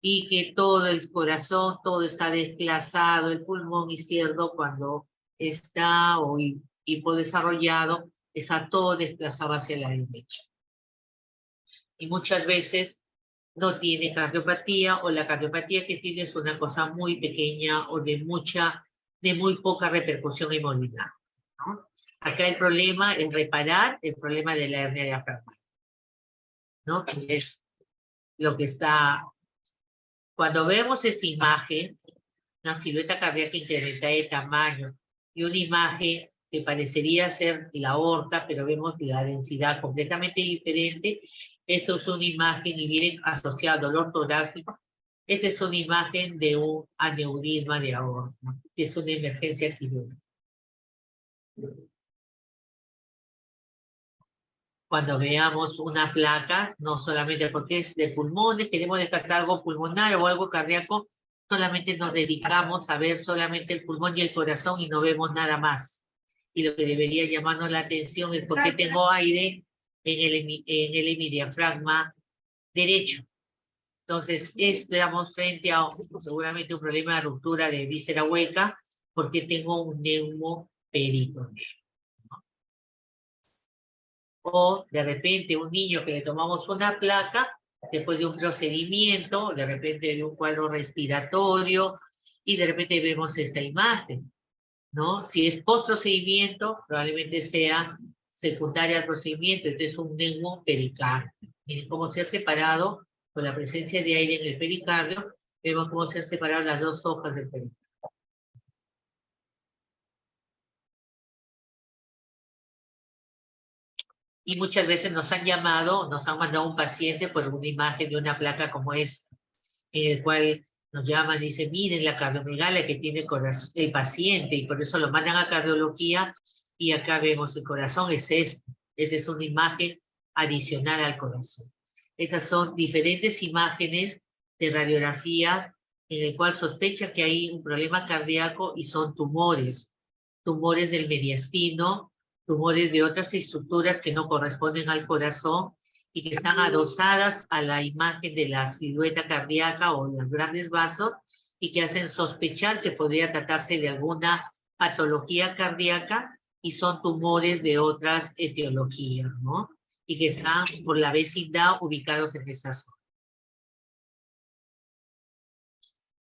y que todo el corazón, todo está desplazado, el pulmón izquierdo cuando está o hipodesarrollado, está todo desplazado hacia la derecha. Y muchas veces no tiene cardiopatía, o la cardiopatía que tiene es una cosa muy pequeña o de muy poca repercusión hemodinámica, ¿no? Acá el problema es reparar el problema de la hernia diafragmática, ¿no? Que es lo que está. Cuando vemos esta imagen, una silueta cardíaca incrementada de tamaño y una imagen que parecería ser la aorta, pero vemos la densidad completamente diferente, esto es una imagen y viene asociado a dolor torácico. Esta es una imagen de un aneurisma de aorta, que es una emergencia quirúrgica. Cuando veamos una placa, no solamente porque es de pulmones, queremos descartar algo pulmonar o algo cardíaco, solamente nos dedicamos a ver solamente el pulmón y el corazón y no vemos nada más. Y lo que debería llamarnos la atención es por qué tengo aire en el hemidiafragma derecho. Entonces, estamos frente a seguramente un problema de ruptura de víscera hueca porque tengo un neumoperitoneo. O de repente un niño que le tomamos una placa después de un procedimiento, de repente de un cuadro respiratorio, y de repente vemos esta imagen, ¿no? Si es post-procedimiento, probablemente sea secundaria al procedimiento, entonces un neumopericardio. Miren cómo se ha separado con la presencia de aire en el pericardio, vemos cómo se han separado las dos hojas del pericardio. Y muchas veces nos han mandado un paciente por una imagen de una placa como esta, en el cual nos llaman y dicen, miren la cardiomegalia que tiene el paciente, y por eso lo mandan a cardiología, Y acá vemos el corazón, es esto. Esta es una imagen adicional al corazón. Estas son diferentes imágenes de radiografía en el cual sospecha que hay un problema cardíaco y son tumores del mediastino, tumores de otras estructuras que no corresponden al corazón y que están adosadas a la imagen de la silueta cardíaca o los grandes vasos y que hacen sospechar que podría tratarse de alguna patología cardíaca y son tumores de otras etiologías, ¿no? Y que están por la vecindad ubicados en esa zona.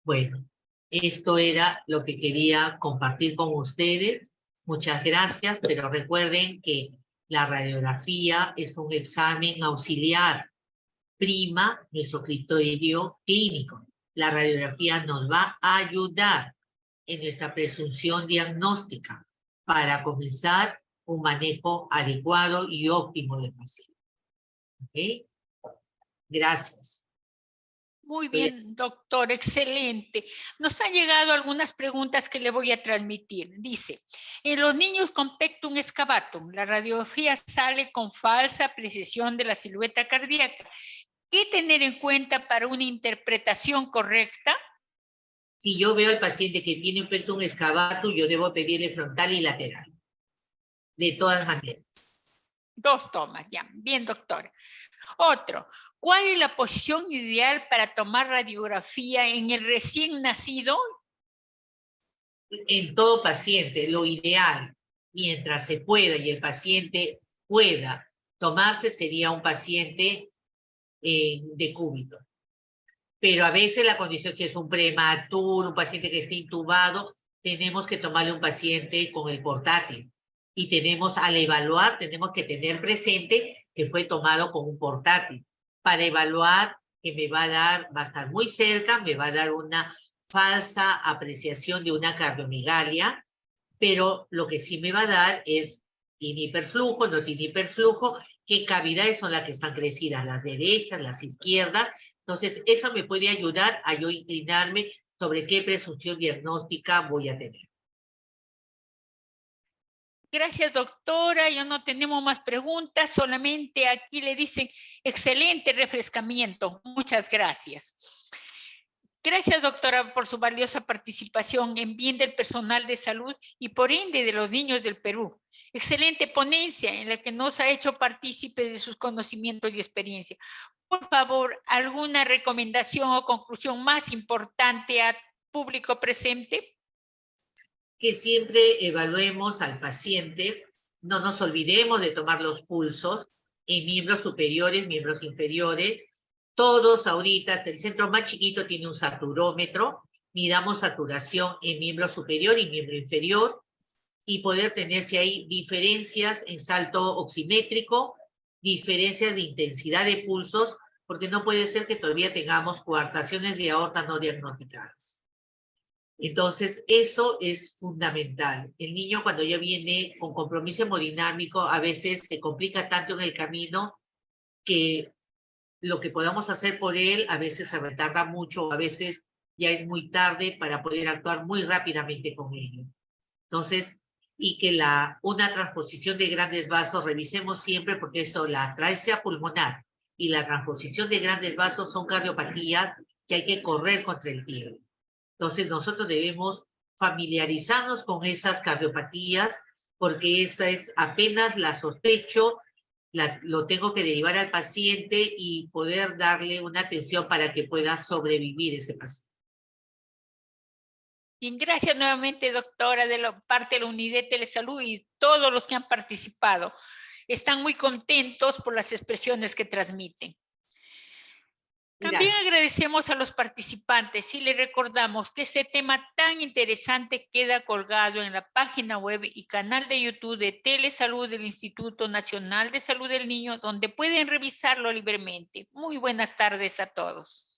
Bueno, esto era lo que quería compartir con ustedes. Muchas gracias, pero recuerden que la radiografía es un examen auxiliar, prima nuestro criterio clínico. La radiografía nos va a ayudar en nuestra presunción diagnóstica para comenzar un manejo adecuado y óptimo del paciente. ¿Ok? Gracias. Muy bien, doctor, excelente. Nos han llegado algunas preguntas que le voy a transmitir. Dice, en los niños con pectum excavatum, la radiografía sale con falsa precisión de la silueta cardíaca. ¿Qué tener en cuenta para una interpretación correcta? Si yo veo al paciente que tiene un pectum excavatum, yo debo pedirle frontal y lateral. De todas maneras. 2 tomas, ya. Bien, doctor. Otro, ¿cuál es la posición ideal para tomar radiografía en el recién nacido? En todo paciente, lo ideal, mientras se pueda y el paciente pueda tomarse, sería un paciente de cúbito. Pero a veces la condición que es un prematuro, un paciente que esté intubado, tenemos que tomarle un paciente con el portátil. Y tenemos, al evaluar, tenemos que tener presente que fue tomado con un portátil. Para evaluar, que me va a dar, va a estar muy cerca, me va a dar una falsa apreciación de una cardiomegalia, pero lo que sí me va a dar es, tiene hiperflujo, no tiene hiperflujo, qué cavidades son las que están crecidas, las derechas, las izquierdas. Entonces, eso me puede ayudar a yo inclinarme sobre qué presunción diagnóstica voy a tener. Gracias, doctora. Ya no tenemos más preguntas. Solamente aquí le dicen, excelente refrescamiento. Muchas gracias. Gracias, doctora, por su valiosa participación en bien del personal de salud y por ende de los niños del Perú. Excelente ponencia en la que nos ha hecho partícipes de sus conocimientos y experiencia. Por favor, ¿alguna recomendación o conclusión más importante al público presente? Que siempre evaluemos al paciente, no nos olvidemos de tomar los pulsos en miembros superiores, miembros inferiores. Todos ahorita, hasta el centro más chiquito tiene un saturómetro, midamos saturación en miembro superior y miembro inferior y poder tener si hay diferencias en salto oximétrico, diferencias de intensidad de pulsos, porque no puede ser que todavía tengamos coartaciones de aorta no diagnosticadas. Entonces, eso es fundamental. El niño cuando ya viene con compromiso hemodinámico, a veces se complica tanto en el camino que lo que podamos hacer por él a veces se retarda mucho, a veces ya es muy tarde para poder actuar muy rápidamente con ello. Entonces, y que una transposición de grandes vasos, revisemos siempre porque eso, la atrasia pulmonar y la transposición de grandes vasos son cardiopatías que hay que correr contra el tiempo. Entonces nosotros debemos familiarizarnos con esas cardiopatías porque esa es apenas la sospecho, lo tengo que derivar al paciente y poder darle una atención para que pueda sobrevivir ese paciente. Bien, gracias nuevamente, doctora, de la parte de la Unidad de Telesalud y todos los que han participado. Están muy contentos por las expresiones que transmiten. También agradecemos a los participantes y les recordamos que ese tema tan interesante queda colgado en la página web y canal de YouTube de Telesalud del Instituto Nacional de Salud del Niño, donde pueden revisarlo libremente. Muy buenas tardes a todos.